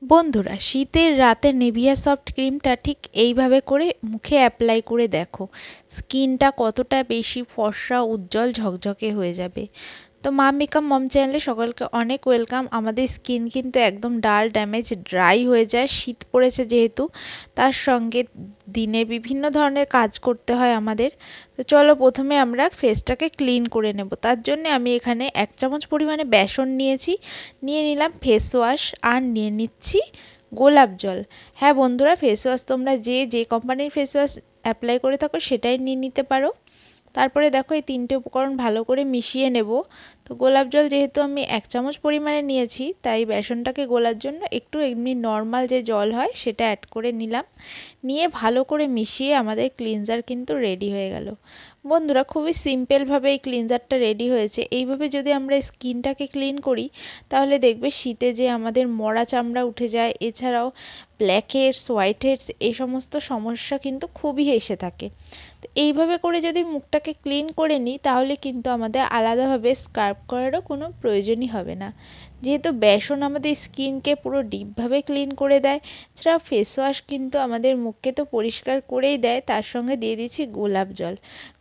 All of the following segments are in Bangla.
বন্ধুরা, শীতের রাতে নিভিয়া সফট ক্রিমটা ঠিক এইভাবে করে মুখে অ্যাপ্লাই করে দেখো, স্কিনটা কতটা বেশি ফর্সা, উজ্জ্বল, ঝকঝকে হয়ে যাবে। তো মা মেকআপ মম চ্যানেলে সকলকে অনেক ওয়েলকাম। আমাদের স্কিন কিন্তু একদম ডাল ড্যামেজ ড্রাই হয়ে যায়, শীত পড়েছে যেহেতু, তার সঙ্গে দিনে বিভিন্ন ধরনের কাজ করতে হয় আমাদের। তো চলো প্রথমে আমরা ফেসটাকে ক্লিন করে নেব। তার জন্য আমি এখানে 1 চামচ পরিমাণে বেসন নিয়েছি, নিয়ে নিলাম ফেস ওয়াশ, আর নিয়ে নিচ্ছি গোলাপ জল। হ্যাঁ বন্ধুরা, ফেস ওয়াশ তোমরা যে কোম্পানির ফেস ওয়াশ অ্যাপ্লাই করে থাকো সেটাই নিয়ে নিতে পারো। তারপরে দেখো এই 3টে উপকরণ ভালো করে মিশিয়ে নেব। তো গোলাপ জল যেহেতু আমি 1 চামচ পরিমাণে নিয়েছি, তাই বেসনটাকে গোলার জন্য একটু এমনি নর্মাল যে জল হয় সেটা অ্যাড করে নিলাম। নিয়ে ভালো করে মিশিয়ে আমাদের ক্লিনজার কিন্তু রেডি হয়ে গেল। বন্ধুরা, খুবই সিম্পলভাবে এই ক্লিনজারটা রেডি হয়েছে। এইভাবে যদি আমরা স্কিনটাকে ক্লিন করি তাহলে দেখবে শীতে যে আমাদের মরা চামড়া উঠে যায়, এছাড়াও ব্ল্যাক হেডস, হোয়াইট হেডস, এই সমস্ত সমস্যা কিন্তু খুবই এসে থাকে। তো এইভাবে করে যদি মুখটাকে ক্লিন করে নিই তাহলে কিন্তু আমাদের আলাদাভাবে স্ক্রাব করারও কোনো প্রয়োজনই হবে না, যেহেতু বেসন আমাদের স্কিনকে পুরো ডিপভাবে ক্লিন করে দেয়। এছাড়াও ফেস ওয়াশ কিন্তু আমাদের মুখকে তো পরিষ্কার করেই দেয়, তার সঙ্গে দিয়ে দিচ্ছি গোলাপ জল।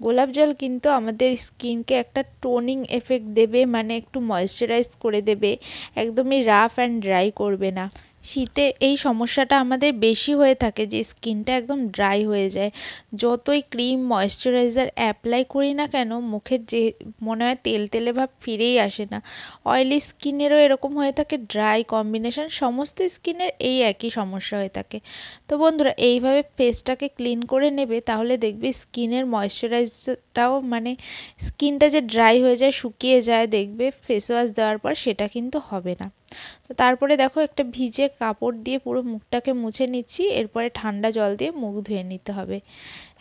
গোলাপ জল কিন্তু আমাদের স্কিনকে একটা টোনিং এফেক্ট দেবে, মানে একটু ময়েশ্চারাইজ করে দেবে, একদমই রাফ অ্যান্ড ড্রাই করবে না। শীতে এই সমস্যাটা আমাদের বেশি হয়ে থাকে যে স্কিনটা একদম ড্রাই হয়ে যায়। যতই ক্রিম ময়েশ্চারাইজার অ্যাপ্লাই করি না কেন, মুখের যে মনে হয় তেল তেলে ভাব ফিরেই আসে না। অয়েলি স্কিনেরও এরকম হয়ে থাকে, ড্রাই কম্বিনেশন সমস্ত স্কিনের এই একই সমস্যা হয়ে থাকে। তো বন্ধুরা, এইভাবে ফেসটাকে ক্লিন করে নেবে, তাহলে দেখবে স্কিনের ময়েশ্চারাইজারটাও, মানে স্কিনটা যে ড্রাই হয়ে যায়, শুকিয়ে যায়, দেখবে ফেস ওয়াশ দেওয়ার পর সেটা কিন্তু হবে না। তো তারপরে দেখো একটা ভিজে কাপড় দিয়ে পুরো মুখটাকে মুছে নিচ্ছি, এরপরে ঠান্ডা জল দিয়ে মুখ ধুয়ে নিতে হবে।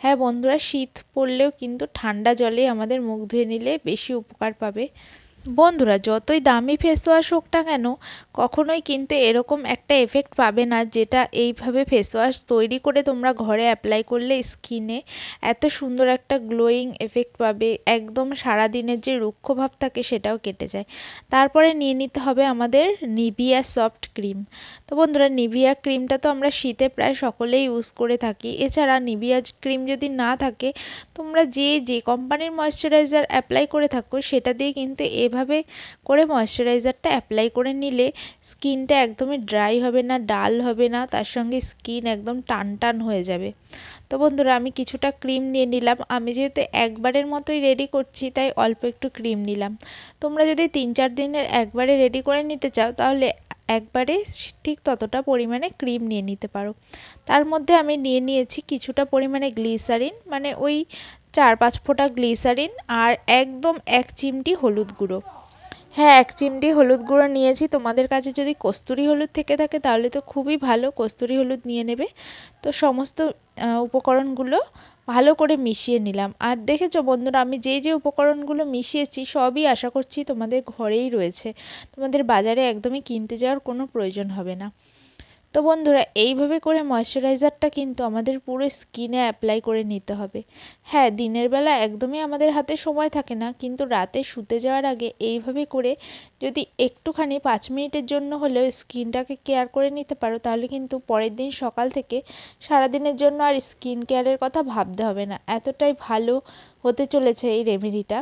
হ্যাঁ বন্ধুরা, শীত পড়লেও কিন্তু ঠান্ডা জলে আমাদের মুখ ধুয়ে নিলে বেশি উপকার পাবে। বন্ধুরা, যতই দামি ফেস ওয়াশ হোক না কেন, কখনোই কিন্তু এরকম একটা এফেক্ট পাবে না যেটা এইভাবে ফেস ওয়াশ তৈরি করে তোমরা ঘরে অ্যাপ্লাই করলে স্কিনে এত সুন্দর একটা গ্লোয়িং এফেক্ট পাবে, একদম সারাদিনের যে রুক্ষ ভাব থাকে সেটাও কেটে যায়। তারপরে নিয়ে নিতে হবে আমাদের নিভিয়া সফট ক্রিম। তো বন্ধুরা, নিভিয়া ক্রিমটা তো আমরা শীতে প্রায় সকলেই ইউজ করে থাকি। এছাড়া নিভিয়া ক্রিম যদি না থাকে, তোমরা যে কোম্পানির ময়েশ্চারাইজার অ্যাপ্লাই করে থাকো সেটা দিয়ে কিন্তু এভাবে করে ময়েশ্চারাইজারটা অ্যাপ্লাই করে নিলে স্কিনটা একদমই ড্রাই হবে না, ডাল হবে না, তার সঙ্গে স্কিন একদম টান টান হয়ে যাবে। তো বন্ধুরা, আমি কিছুটা ক্রিম নিয়ে নিলাম। আমি যেহেতু একবারের মতোই রেডি করছি তাই অল্প একটু ক্রিম নিলাম। তোমরা যদি 3-4 দিনের একবারে রেডি করে নিতে চাও তাহলে একবারে ঠিক ততটা পরিমাণে ক্রিম নিয়ে নিতে পারো। তার মধ্যে আমি নিয়ে নিয়েছি কিছুটা পরিমাণে গ্লিসারিন, মানে ওই 4-5 ফোঁটা গ্লিসারিন, আর একদম 1 চিমটি হলুদ গুঁড়ো। হ্যাঁ, 1 চিমটি হলুদ গুঁড়ো নিয়েছি। তোমাদের কাছে যদি কস্তুরি হলুদ থেকে থাকে তাহলে তো খুবই ভালো, কস্তুরি হলুদ নিয়ে নেবে। তো সমস্ত উপকরণগুলো ভালো করে মিশিয়ে নিলাম। আর দেখেছো বন্ধুরা, আমি যে উপকরণগুলো মিশিয়েছি সবই আশা করছি তোমাদের ঘরেই রয়েছে, তোমাদের বাজারে একদমই কিনতে যাওয়ার কোনো প্রয়োজন হবে না। তো বন্ধুরা, এইভাবে করে ময়েশ্চারাইজারটা কিন্তু আমাদের পুরো স্কিনে অ্যাপ্লাই করে নিতে হবে। হ্যাঁ, দিনের বেলা একদমই আমাদের হাতে সময় থাকে না, কিন্তু রাতে শুতে যাওয়ার আগে এইভাবে করে যদি একটুখানি 5 মিনিটের জন্য হলেও স্কিনটাকে কেয়ার করে নিতে পারো, তাহলে কিন্তু পরের দিন সকাল থেকে সারাদিনের জন্য আর স্কিন কেয়ারের কথা ভাবতে হবে না। এতটাই ভালো হতে চলেছে এই রেমেডিটা।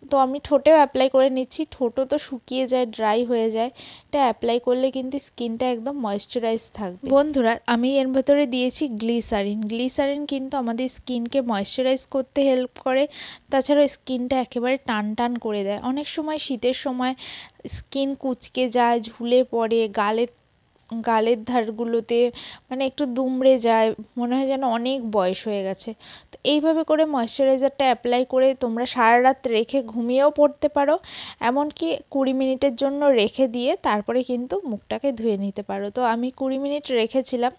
তো আমি ঠোঁটেও অ্যাপ্লাই করে নিচ্ছি। ঠোঁটও তো শুকিয়ে যায়, ড্রাই হয়ে যায়, এটা অ্যাপ্লাই করলে কিন্তু স্কিনটা একদম ময়েশ্চারাইজ থাকবে। বন্ধুরা, আমি এর ভেতরে দিয়েছি গ্লিসারিন। গ্লিসারিন কিন্তু আমাদের স্কিনকে ময়েশ্চারাইজ করতে হেল্প করে, তাছাড়াও স্কিনটা একেবারে টান টান করে দেয়। অনেক সময় শীতের সময় স্কিন কুঁচকে যায়, ঝুলে পড়ে, গালের ধারগুলোতে মানে একটু দুমড়ে যায়, মনে হয় যেন অনেক বয়স হয়ে গেছে। তো এইভাবে করে ময়েশ্চারাইজারটা অ্যাপ্লাই করে তোমরা সারা রাত রেখে ঘুমিয়েও পড়তে পারো, এমনকি 20 মিনিটের জন্য রেখে দিয়ে তারপরে কিন্তু মুখটাকে ধুয়ে নিতে পারো। তো আমি 20 মিনিট রেখেছিলাম।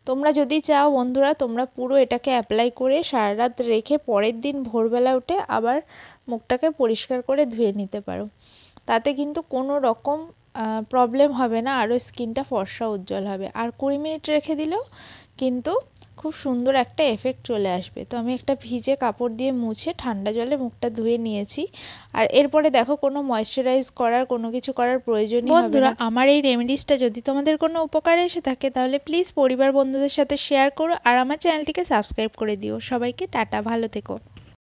তোমরা যদি চাও বন্ধুরা, তোমরা পুরো এটাকে অ্যাপ্লাই করে সারা রাত রেখে পরের দিন ভোরবেলা উঠে আবার মুখটাকে পরিষ্কার করে ধুয়ে নিতে পারো। তাতে কিন্তু কোনো রকম প্রবলেম হবে না, আরও স্কিনটা ফর্সা উজ্জ্বল হবে। আর 20 মিনিট রেখে দিলেও কিন্তু খুব সুন্দর একটা এফেক্ট চলে আসবে। তো আমি একটা ভিজে কাপড় দিয়ে মুছে ঠান্ডা জলে মুখটা ধুয়ে নিয়েছি। আর এরপরে দেখো কোনো ময়েশ্চারাইজ করার কোনো কিছু করার প্রয়োজনই হবে না। বন্ধুরা, আমার এই রেমেডিসটা যদি তোমাদের কোনো উপকারে এসে থাকে তাহলে প্লিজ পরিবার বন্ধুদের সাথে শেয়ার করো আর আমার চ্যানেলটিকে সাবস্ক্রাইব করে দিও। সবাইকে টাটা, ভালো থেকো।